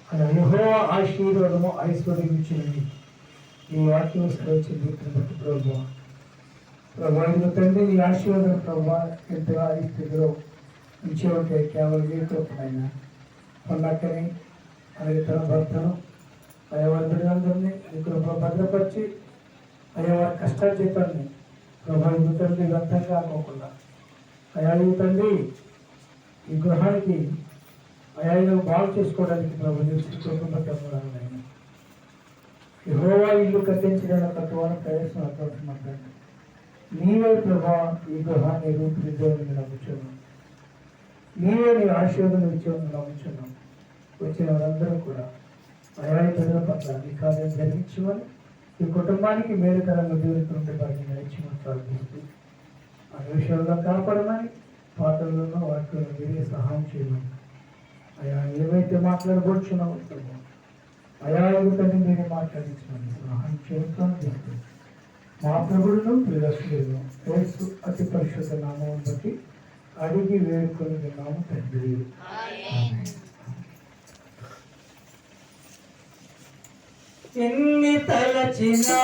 యెహోవా ఆశీర్వాదము ఐశ్వర్యం ఇచ్చినది ఈ వాక్యం వచ్చింది బట్టి ప్రభావ ప్రభావ తండ్రి నీ ఆశీర్వాదం ప్రభావ ఎంతగా ఈ స్థితిలో ఉంచి ఉంటే కేవలం జీవితమైన పొన్నక్కని అలాగే తన భర్తను అయ్యా వారి బిడ్డలందరినీ నీ కృప భద్రపరిచి అయ్యా వారి కష్టాల జీతాన్ని ప్రభావ తండ్రి వ్యర్థంగా అనుకోకుండా అయా తండ్రి ఈ గృహానికి అయా బాగు చేసుకోవడానికి ప్రభావం యెహోవా ఇల్లు కట్టించడానికి కట్టువాలని ప్రయత్నం అర్థమవుతుందంటే నీవే ప్రభా ఈ గృహాన్ని రూపుదిద్దామని నమ్ముచున్నాం. నీవే నీ ఆశీర్వాదం ఇచ్చామని నమ్ముచున్నాం. వచ్చిన వారందరూ కూడా అయా ప్రజల పట్ల నీ కార్యం జరిగించమని ఈ కుటుంబానికి మేలుకరంగా జీవితంలో వారిని నడిచిమని ప్రార్థిస్తూ ఆ విషయాల్లో కాపాడమని పాటల్లోనూ వాటిలో మీరే సహాయం చేయమని అయా ఏవైతే మాట్లాడబోచున్నావో అయా యువతని మీరే మాట్లాడించమని సహాయం చేస్తాను చేస్తూ మా ప్రభువును ప్రియదర్శులను యేసు అతి పరిశుద్ధ నామం బట్టి అడిగి వేడుకొని విన్నాము తండ్రి. ఎన్ని తలచినా